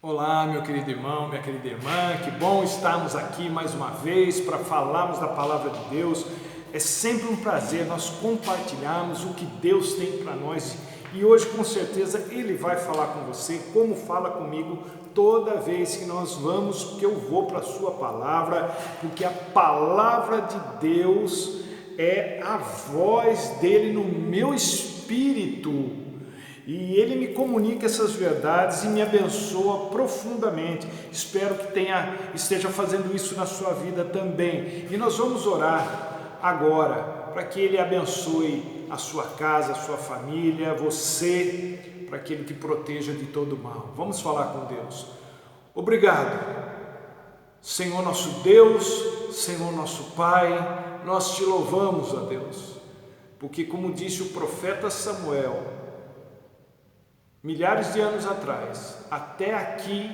Olá, meu querido irmão, minha querida irmã, que bom estarmos aqui mais uma vez para falarmos da Palavra de Deus. É sempre um prazer nós compartilharmos o que Deus tem para nós e hoje com certeza Ele vai falar com você, como fala comigo toda vez que nós vamos, que eu vou para a sua palavra, porque a palavra de Deus é a voz dele no meu espírito. E Ele me comunica essas verdades e me abençoa profundamente. Espero que esteja fazendo isso na sua vida também. E nós vamos orar agora para que Ele abençoe a sua casa, a sua família, você, para que Ele te proteja de todo mal. Vamos falar com Deus. Obrigado, Senhor nosso Deus, Senhor nosso Pai, nós te louvamos, ó Deus, porque como disse o profeta Samuel, milhares de anos atrás, até aqui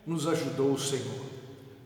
nos ajudou o Senhor.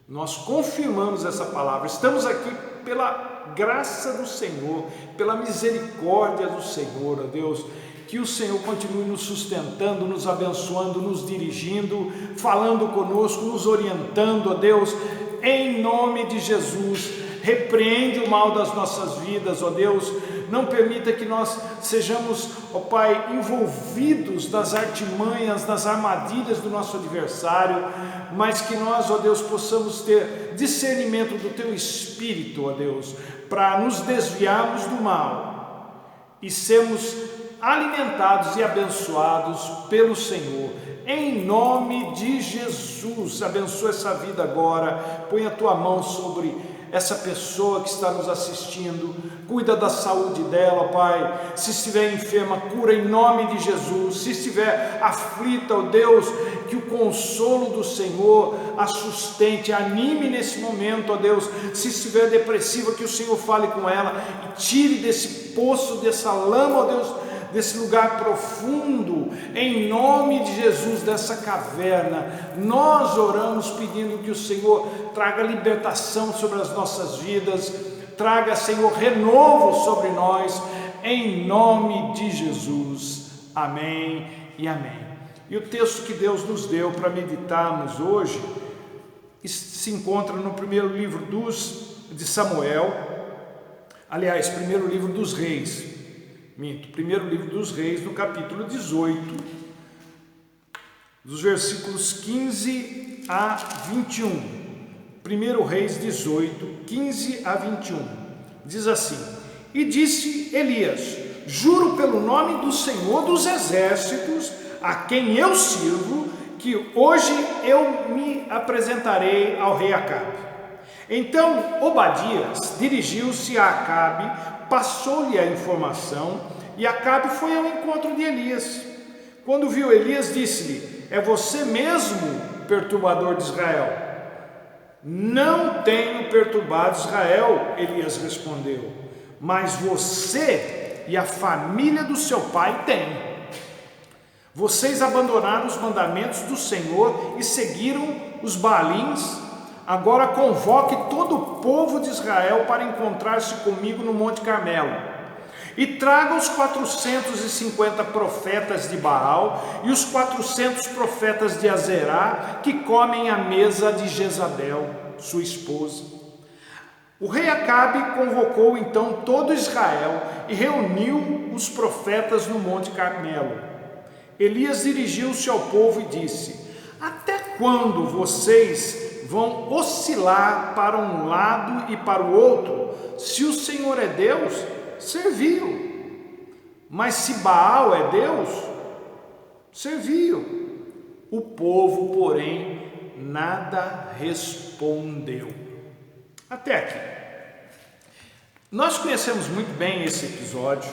Nós confirmamos essa palavra, estamos aqui pela graça do Senhor, pela misericórdia do Senhor, ó Deus, que o Senhor continue nos sustentando, nos abençoando, nos dirigindo, falando conosco, nos orientando, ó Deus, em nome de Jesus. Repreende o mal das nossas vidas, ó Deus, não permita que nós sejamos, ó Pai, envolvidos nas artimanhas, nas armadilhas do nosso adversário, mas que nós, ó Deus, possamos ter discernimento do Teu Espírito, ó Deus, para nos desviarmos do mal e sermos alimentados e abençoados pelo Senhor. Em nome de Jesus, abençoa essa vida agora, põe a Tua mão sobre essa pessoa que está nos assistindo, cuida da saúde dela, Pai. Se estiver enferma, cura em nome de Jesus. Se estiver aflita, ó Deus, que o consolo do Senhor a sustente, anime nesse momento, ó Deus. Se estiver depressiva, que o Senhor fale com ela e tire desse poço, dessa lama, ó Deus, desse lugar profundo, em nome de Jesus, dessa caverna. Nós oramos pedindo que o Senhor traga libertação sobre as nossas vidas, traga, Senhor, renovo sobre nós, em nome de Jesus. Amém e amém. E o texto que Deus nos deu para meditarmos hoje se encontra no primeiro livro de Samuel, aliás, primeiro livro dos Reis. Primeiro livro dos Reis, no capítulo 18, dos versículos 15 a 21. Primeiro Reis 18, 15 a 21. Diz assim: E disse Elias: Juro pelo nome do Senhor dos Exércitos, a quem eu sirvo, que hoje eu me apresentarei ao rei Acabe. Então Obadias dirigiu-se a Acabe, passou-lhe a informação, e Acabe foi ao encontro de Elias. Quando viu Elias, disse-lhe: É você mesmo, perturbador de Israel? Não tenho perturbado Israel, Elias respondeu, mas você e a família do seu pai têm. Vocês abandonaram os mandamentos do Senhor e seguiram os Baalins. Agora convoque todo o povo de Israel para encontrar-se comigo no Monte Carmelo. E traga os 450 profetas de Baal e os 400 profetas de Azerá, que comem à mesa de Jezabel, sua esposa. O rei Acabe convocou então todo Israel e reuniu os profetas no Monte Carmelo. Elias dirigiu-se ao povo e disse: Até quando vocês vão oscilar para um lado e para o outro? Se o Senhor é Deus, serviu. Mas se Baal é Deus, serviu. O povo, porém, nada respondeu. Até aqui. Nós conhecemos muito bem esse episódio.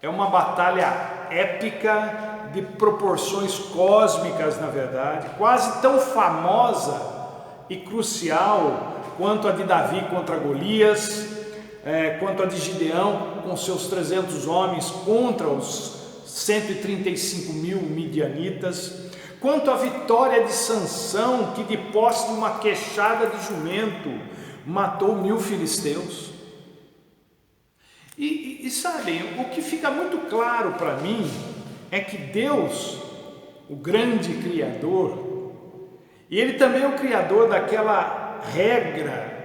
É uma batalha épica de proporções cósmicas, na verdade, quase tão famosa e crucial quanto a de Davi contra Golias, quanto a de Gideão com seus 300 homens contra os 135 mil midianitas, quanto a vitória de Sansão, que de posse de uma queixada de jumento matou 1000 filisteus. E sabem, o que fica muito claro para mim é que Deus, o grande Criador, E ele também é o criador daquela regra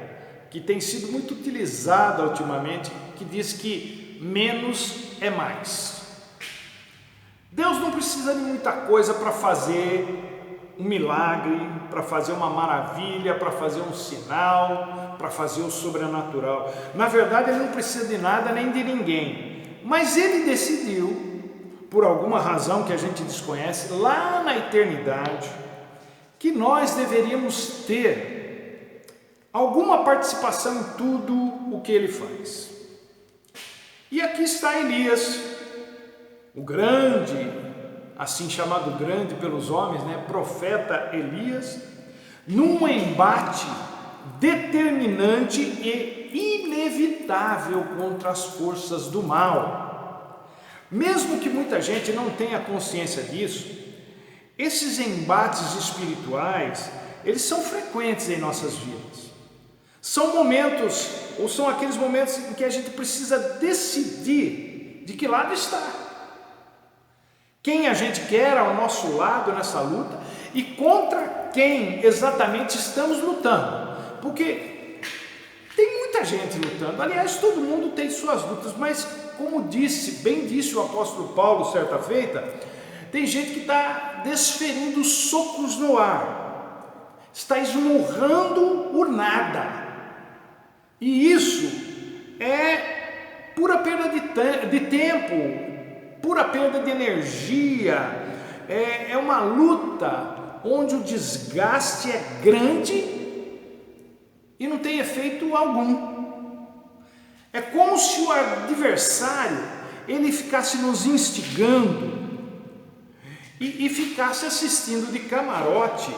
que tem sido muito utilizada ultimamente, que diz que menos é mais. Deus não precisa de muita coisa para fazer um milagre, para fazer uma maravilha, para fazer um sinal, para fazer o sobrenatural. Na verdade, ele não precisa de nada nem de ninguém, mas ele decidiu, por alguma razão que a gente desconhece, lá na eternidade, que nós deveríamos ter alguma participação em tudo o que ele faz. E aqui está Elias, o grande, assim chamado grande pelos homens, profeta Elias, num embate determinante e inevitável contra as forças do mal. Mesmo que muita gente não tenha consciência disso, esses embates espirituais, eles são frequentes em nossas vidas. São momentos, ou são aqueles momentos em que a gente precisa decidir de que lado está. Quem a gente quer ao nosso lado nessa luta e contra quem exatamente estamos lutando. Porque tem muita gente lutando, aliás, todo mundo tem suas lutas, mas como bem disse o apóstolo Paulo certa feita, tem gente que está desferindo socos no ar, está esmurrando o nada. E isso é pura perda de tempo, pura perda de energia, é uma luta onde o desgaste é grande e não tem efeito algum. É como se o adversário ele ficasse nos instigando e ficasse assistindo de camarote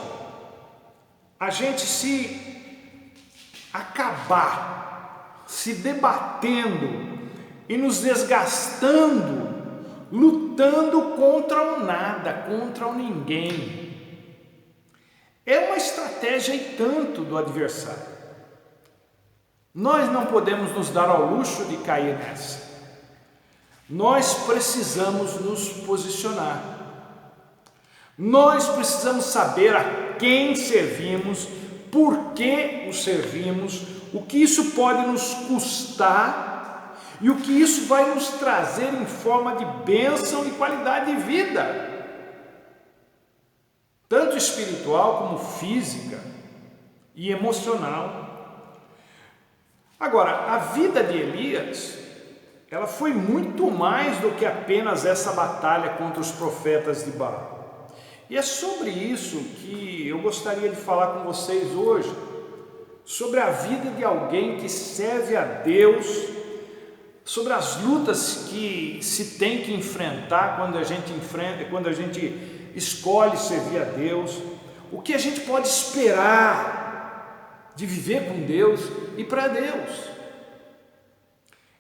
a gente se acabar, se debatendo e nos desgastando, lutando contra o nada, contra o ninguém. É uma estratégia e tanto do adversário. Nós não podemos nos dar ao luxo de cair nessa. Nós precisamos nos posicionar. Nós precisamos saber a quem servimos, por que o servimos, o que isso pode nos custar e o que isso vai nos trazer em forma de bênção e qualidade de vida, tanto espiritual como física e emocional. Agora, a vida de Elias, ela foi muito mais do que apenas essa batalha contra os profetas de Baal. E é sobre isso que eu gostaria de falar com vocês hoje, sobre a vida de alguém que serve a Deus, sobre as lutas que se tem que enfrentar quando a gente escolhe servir a Deus, o que a gente pode esperar de viver com Deus e para Deus.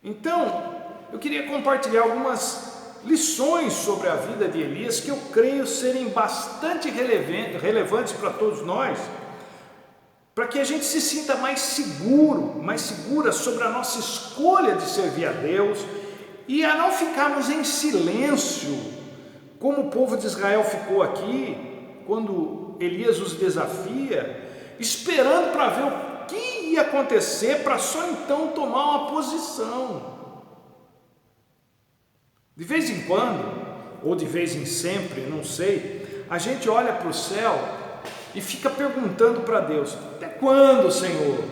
Então, eu queria compartilhar algumas lições sobre a vida de Elias que eu creio serem bastante relevantes para todos nós, para que a gente se sinta mais segura sobre a nossa escolha de servir a Deus e a não ficarmos em silêncio, como o povo de Israel ficou aqui, quando Elias os desafia, esperando para ver o que ia acontecer, para só então tomar uma posição. De vez em quando, ou de vez em sempre, não sei, a gente olha para o céu e fica perguntando para Deus: até quando, Senhor?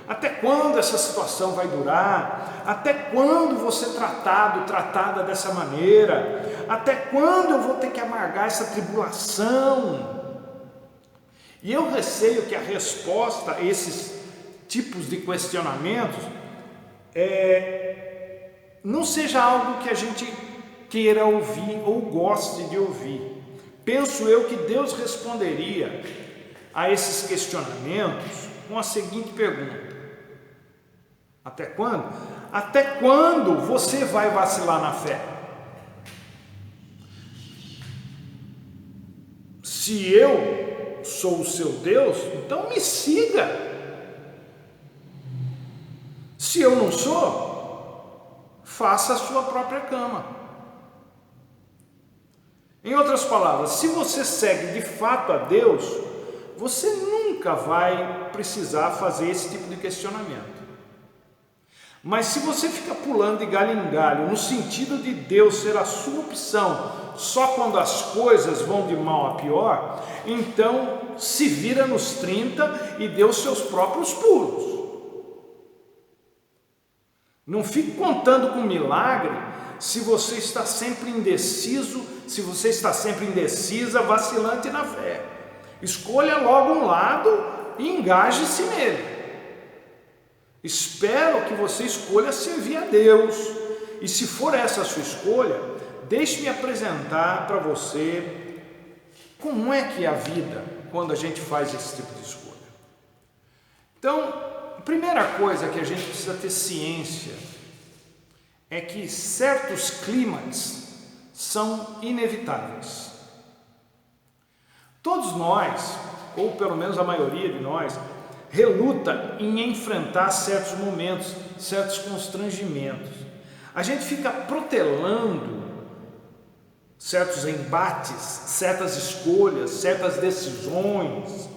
Até quando essa situação vai durar? Até quando vou ser tratada dessa maneira? Até quando eu vou ter que amargar essa tribulação? E eu receio que a resposta a esses tipos de questionamentos não seja algo que a gente queira ouvir ou goste de ouvir. Penso eu que Deus responderia a esses questionamentos com a seguinte pergunta: até quando? Até quando você vai vacilar na fé? Se eu sou o seu Deus, então me siga. Se eu não sou, faça a sua própria cama. Em outras palavras, se você segue de fato a Deus, você nunca vai precisar fazer esse tipo de questionamento. Mas se você fica pulando de galho em galho, no sentido de Deus ser a sua opção, só quando as coisas vão de mal a pior, então se vira nos 30 e dê os seus próprios pulos. Não fique contando com milagre se você está sempre indeciso, se você está sempre indecisa, vacilante na fé. Escolha logo um lado e engaje-se nele. Espero que você escolha servir a Deus. E se for essa a sua escolha, deixe-me apresentar para você como é que é a vida quando a gente faz esse tipo de escolha. Então, a primeira coisa que a gente precisa ter ciência é que certos clímax são inevitáveis. Todos nós, ou pelo menos a maioria de nós, reluta em enfrentar certos momentos, certos constrangimentos. A gente fica protelando certos embates, certas escolhas, certas decisões,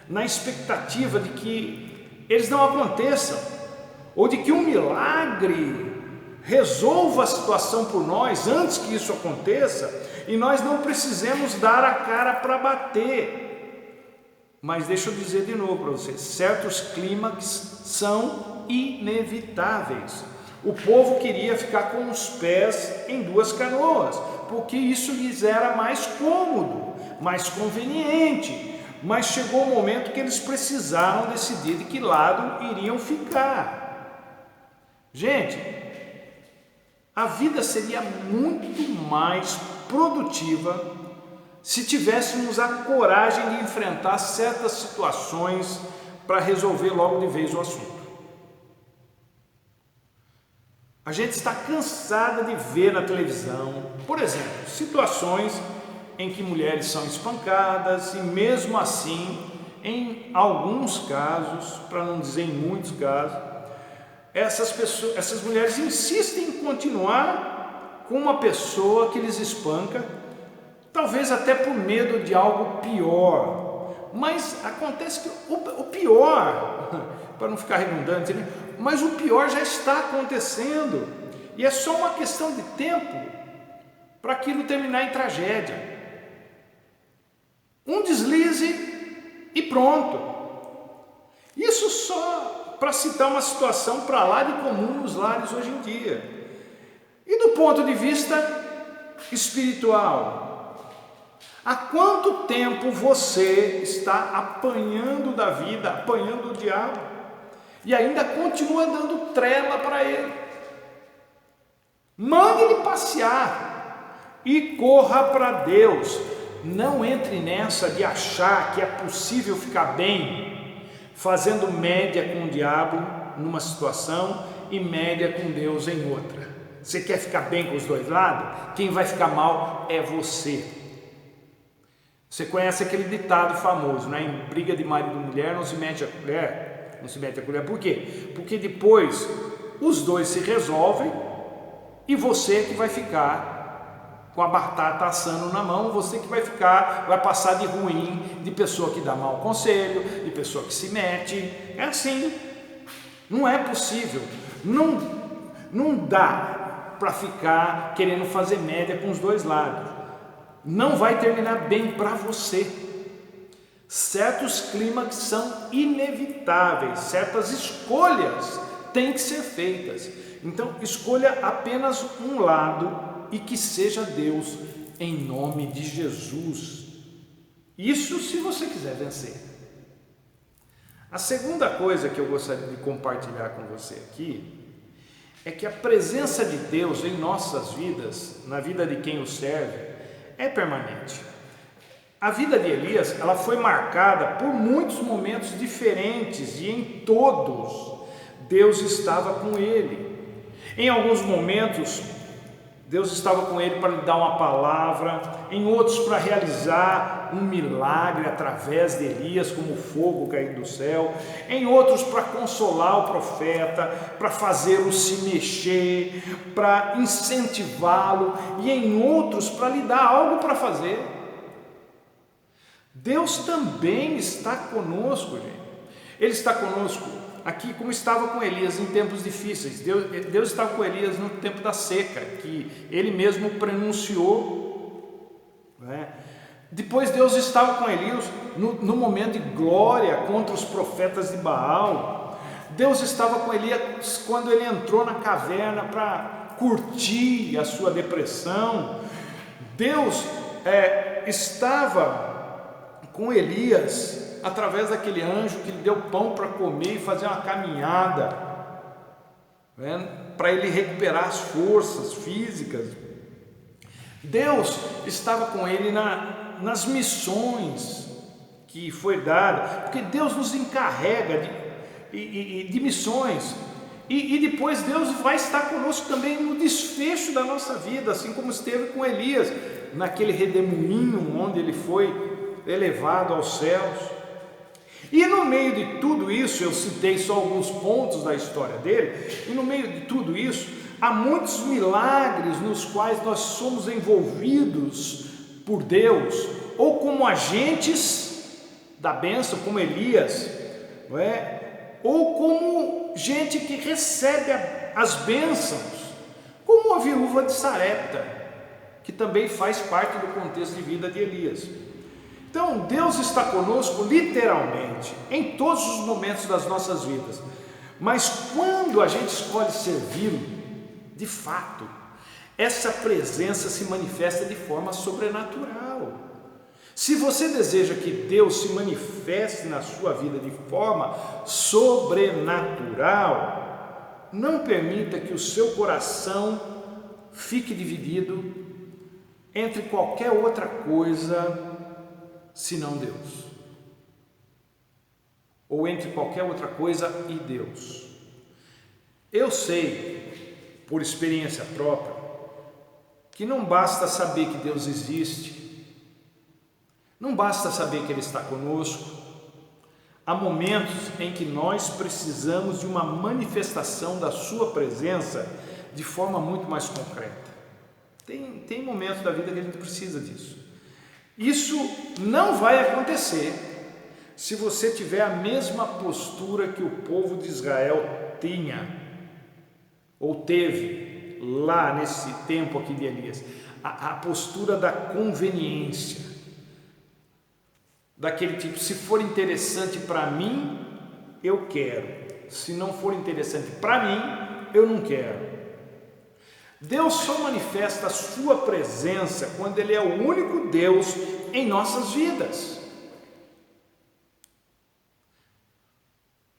na expectativa de que eles não aconteçam, ou de que um milagre resolva a situação por nós antes que isso aconteça, e nós não precisemos dar a cara para bater. Mas deixa eu dizer de novo para vocês, certos clímax são inevitáveis. O povo queria ficar com os pés em duas canoas, porque isso lhes era mais cômodo, mais conveniente. Mas chegou o momento que eles precisaram decidir de que lado iriam ficar. Gente, a vida seria muito mais produtiva se tivéssemos a coragem de enfrentar certas situações para resolver logo de vez o assunto. A gente está cansada de ver na televisão, por exemplo, situações em que mulheres são espancadas e mesmo assim, em alguns casos, para não dizer em muitos casos, essas mulheres insistem em continuar com uma pessoa que lhes espanca, talvez até por medo de algo pior. Mas acontece que o pior, para não ficar redundante, né? Mas o pior já está acontecendo e é só uma questão de tempo para aquilo terminar em tragédia. Um deslize e pronto. Isso só para citar uma situação para lá de comum nos lares hoje em dia. E do ponto de vista espiritual, há quanto tempo você está apanhando da vida, apanhando do diabo e ainda continua dando trela para ele? Mande ele passear e corra para Deus. Não entre nessa de achar que é possível ficar bem fazendo média com o diabo numa situação e média com Deus em outra. Você quer ficar bem com os dois lados? Quem vai ficar mal é você. Você conhece aquele ditado famoso, né? Em briga de marido e mulher não se mete a colher. Não se mete a colher. Por quê? Porque depois os dois se resolvem e você que vai ficar com a batata assando na mão, você que vai passar de ruim, de pessoa que dá mau conselho, de pessoa que se mete. É assim. Não é possível. Não dá para ficar querendo fazer média com os dois lados. Não vai terminar bem para você. Certos climas são inevitáveis, certas escolhas têm que ser feitas. Então, escolha apenas um lado e que seja Deus, em nome de Jesus. Isso se você quiser vencer. A segunda coisa que eu gostaria de compartilhar com você aqui é que a presença de Deus em nossas vidas, na vida de quem o serve, é permanente. A vida de Elias, ela foi marcada por muitos momentos diferentes e em todos Deus estava com ele. Em alguns momentos Deus estava com ele para lhe dar uma palavra, em outros para realizar um milagre através de Elias, como o fogo caindo do céu, em outros para consolar o profeta, para fazê-lo se mexer, para incentivá-lo, e em outros para lhe dar algo para fazer. Deus também está conosco, gente. Ele está conosco aqui como estava com Elias em tempos difíceis. Deus estava com Elias no tempo da seca, que ele mesmo pronunciou, né? Depois Deus estava com Elias no momento de glória contra os profetas de Baal. Deus estava com Elias quando ele entrou na caverna para curtir a sua depressão. Deus estava com Elias através daquele anjo que lhe deu pão para comer e fazer uma caminhada, né, para ele recuperar as forças físicas. Deus estava com ele nas missões que foi dada, porque Deus nos encarrega de missões, e depois Deus vai estar conosco também no desfecho da nossa vida, assim como esteve com Elias naquele redemoinho onde ele foi elevado aos céus. E no meio de tudo isso, eu citei só alguns pontos da história dele, e no meio de tudo isso há muitos milagres nos quais nós somos envolvidos por Deus, ou como agentes da bênção, como Elias, não é? Ou como gente que recebe as bênçãos, como a viúva de Sarepta, que também faz parte do contexto de vida de Elias. Então Deus está conosco literalmente em todos os momentos das nossas vidas, mas quando a gente escolhe servi-lo, de fato, essa presença se manifesta de forma sobrenatural. Se você deseja que Deus se manifeste na sua vida de forma sobrenatural, não permita que o seu coração fique dividido entre qualquer outra coisa senão Deus, ou entre qualquer outra coisa e Deus. Eu sei, por experiência própria, que não basta saber que Deus existe, não basta saber que Ele está conosco. Há momentos em que nós precisamos de uma manifestação da Sua presença de forma muito mais concreta. Tem momentos da vida que a gente precisa disso. Isso não vai acontecer se você tiver a mesma postura que o povo de Israel tinha, ou teve, lá nesse tempo aqui de Elias, a postura da conveniência, daquele tipo: se for interessante para mim, eu quero, se não for interessante para mim, eu não quero. Deus só manifesta a sua presença quando Ele é o único Deus em nossas vidas.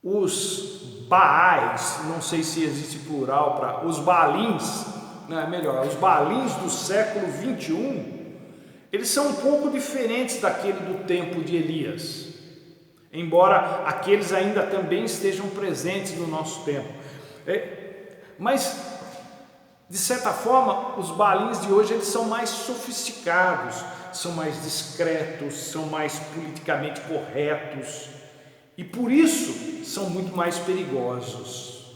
Os Baais, não sei se existe plural para os Baalins, não é melhor, os Baalins do século 21, eles são um pouco diferentes daquele do tempo de Elias, embora aqueles ainda também estejam presentes no nosso tempo. Mas de certa forma, os Baalins de hoje eles são mais sofisticados, são mais discretos, são mais politicamente corretos e por isso são muito mais perigosos.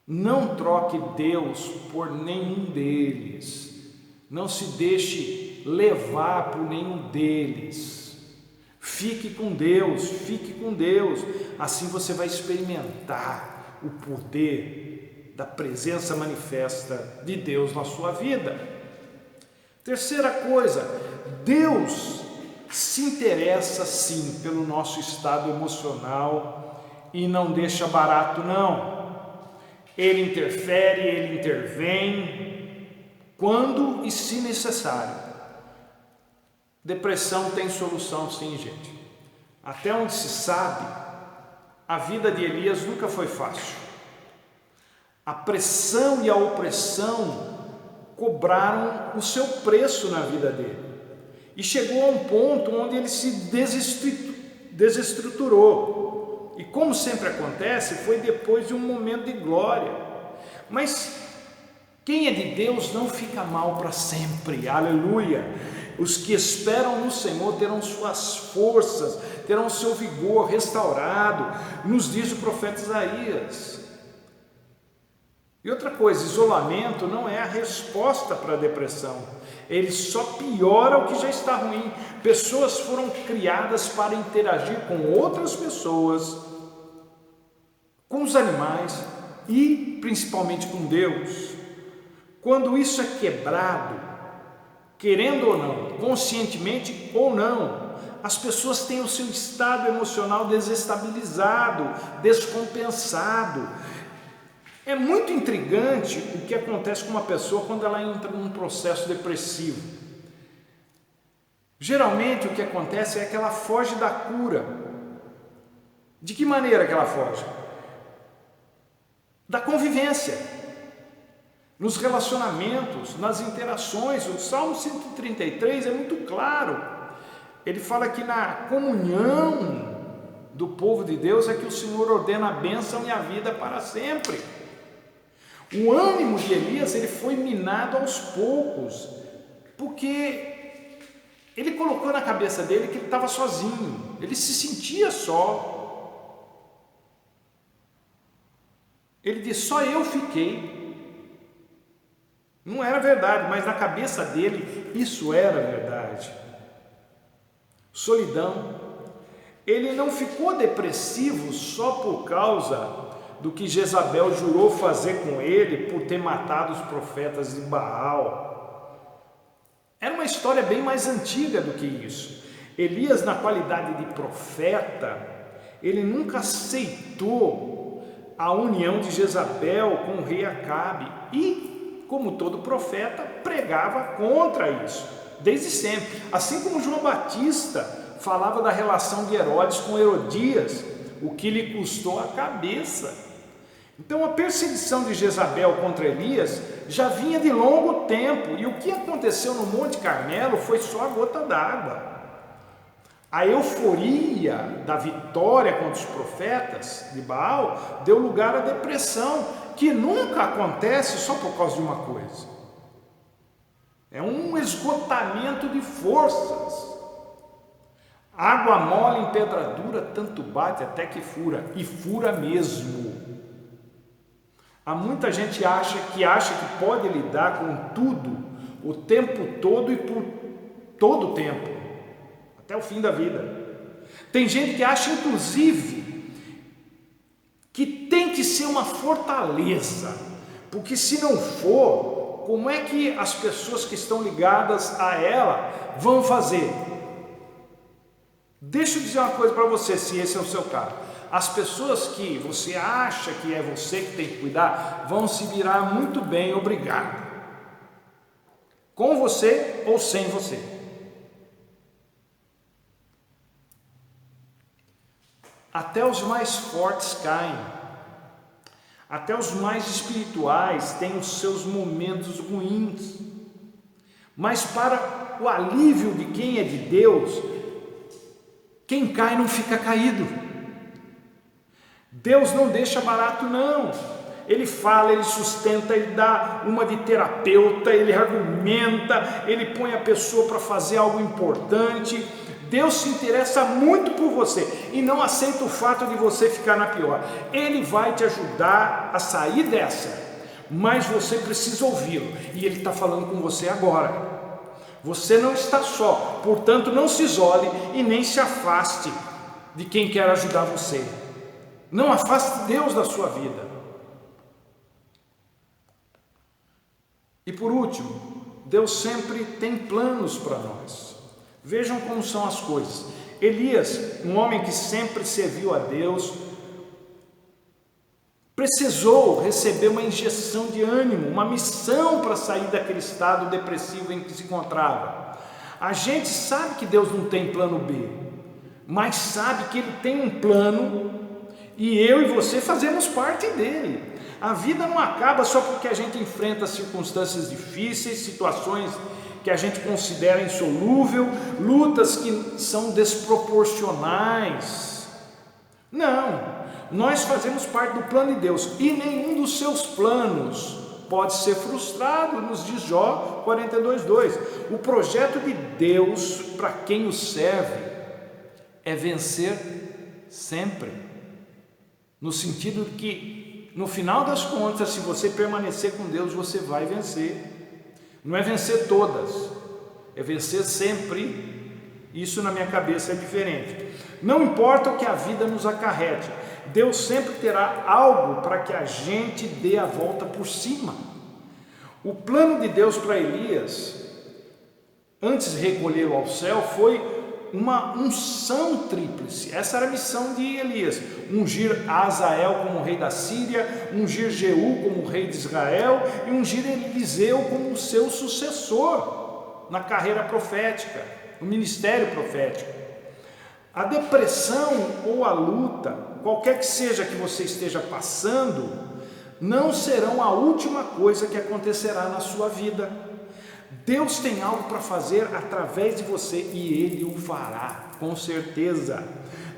Não troque Deus por nenhum deles, não se deixe levar por nenhum deles. Fique com Deus, assim você vai experimentar o poder da presença manifesta de Deus na sua vida. Terceira coisa, Deus se interessa sim pelo nosso estado emocional e não deixa barato não. Ele interfere, Ele intervém quando e se necessário. Depressão tem solução sim, gente. Até onde se sabe, a vida de Elias nunca foi fácil. A pressão e a opressão cobraram o seu preço na vida dele. E chegou a um ponto onde ele se desestruturou. E como sempre acontece, foi depois de um momento de glória. Mas quem é de Deus não fica mal para sempre. Aleluia! Os que esperam no Senhor terão suas forças, terão seu vigor restaurado, nos diz o profeta Isaías. E outra coisa, isolamento não é a resposta para a depressão, Ele só piora o que já está ruim. Pessoas foram criadas para interagir com outras pessoas, com os animais e principalmente com Deus. Quando isso é quebrado, querendo ou não, conscientemente ou não, as pessoas têm o seu estado emocional desestabilizado, descompensado. É muito intrigante o que acontece com uma pessoa quando ela entra num processo depressivo. Geralmente o que acontece é que ela foge da cura. De que maneira que ela foge? Da convivência, nos relacionamentos, nas interações. O Salmo 133 é muito claro. Ele fala que na comunhão do povo de Deus é que o Senhor ordena a bênção e a vida para sempre. O ânimo de Elias, ele foi minado aos poucos, porque ele colocou na cabeça dele que ele estava sozinho, ele se sentia só. Ele disse: só eu fiquei. Não era verdade, mas na cabeça dele isso era verdade. Solidão. Ele não ficou depressivo só por causa do que Jezabel jurou fazer com ele por ter matado os profetas de Baal. Era uma história bem mais antiga do que isso. Elias, na qualidade de profeta, ele nunca aceitou a união de Jezabel com o rei Acabe e, como todo profeta, pregava contra isso, desde sempre. Assim como João Batista falava da relação de Herodes com Herodias, o que lhe custou a cabeça. Então a perseguição de Jezabel contra Elias já vinha de longo tempo, e o que aconteceu no Monte Carmelo foi só a gota d'água. A euforia da vitória contra os profetas de Baal deu lugar à depressão, que nunca acontece só por causa de uma coisa. É um esgotamento de forças. Água mole em pedra dura, tanto bate até que fura, e fura mesmo. Há muita gente que acha que pode lidar com tudo o tempo todo e por todo o tempo, até o fim da vida. Tem gente que acha, inclusive, que tem que ser uma fortaleza, porque se não for, como é que as pessoas que estão ligadas a ela vão fazer? Deixa eu dizer uma coisa para você, se esse é o seu caso. As pessoas que você acha que é você que tem que cuidar, vão se virar muito bem, obrigado. Com você ou sem você. Até os mais fortes caem. Até os mais espirituais têm os seus momentos ruins. Mas para o alívio de quem é de Deus, quem cai não fica caído. Deus não deixa barato, não. Ele fala, ele sustenta, ele dá uma de terapeuta, ele argumenta, ele põe a pessoa para fazer algo importante. Deus se interessa muito por você e não aceita o fato de você ficar na pior. Ele vai te ajudar a sair dessa, mas você precisa ouvi-lo, e ele está falando com você agora. Você não está só, portanto não se isole e nem se afaste de quem quer ajudar você. Não afaste Deus da sua vida. E por último, Deus sempre tem planos para nós. Vejam como são as coisas. Elias, um homem que sempre serviu a Deus, precisou receber uma injeção de ânimo, uma missão para sair daquele estado depressivo em que se encontrava. A gente sabe que Deus não tem plano B, mas sabe que Ele tem um plano, e eu e você fazemos parte dele. A vida não acaba só porque a gente enfrenta circunstâncias difíceis, situações que a gente considera insolúvel, lutas que são desproporcionais. Não, nós fazemos parte do plano de Deus, e nenhum dos seus planos pode ser frustrado, nos diz Jó 42:2. O projeto de Deus para quem o serve é vencer sempre. No sentido que, no final das contas, se você permanecer com Deus, você vai vencer. Não é vencer todas, é vencer sempre. Isso na minha cabeça é diferente. Não importa o que a vida nos acarrete, Deus sempre terá algo para que a gente dê a volta por cima. O plano de Deus para Elias, antes de recolhê-lo ao céu, foi uma unção tríplice. Essa era a missão de Elias: ungir Azael como rei da Síria, ungir Jeú como rei de Israel e ungir Eliseu como seu sucessor na carreira profética, no ministério profético. A depressão ou a luta, qualquer que seja que você esteja passando, não serão a última coisa que acontecerá na sua vida. Deus tem algo para fazer através de você e Ele o fará, com certeza.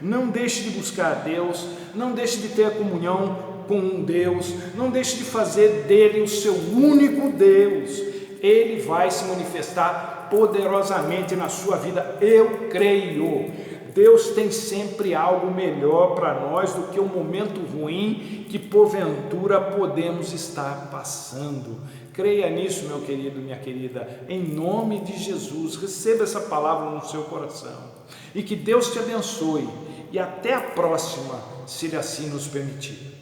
Não deixe de buscar a Deus, não deixe de ter a comunhão com Deus, não deixe de fazer dele o seu único Deus. Ele vai se manifestar poderosamente na sua vida, eu creio. Deus tem sempre algo melhor para nós do que o momento ruim que porventura podemos estar passando. Creia nisso, meu querido, minha querida, em nome de Jesus. Receba essa palavra no seu coração e que Deus te abençoe, e até a próxima, se Ele assim nos permitir.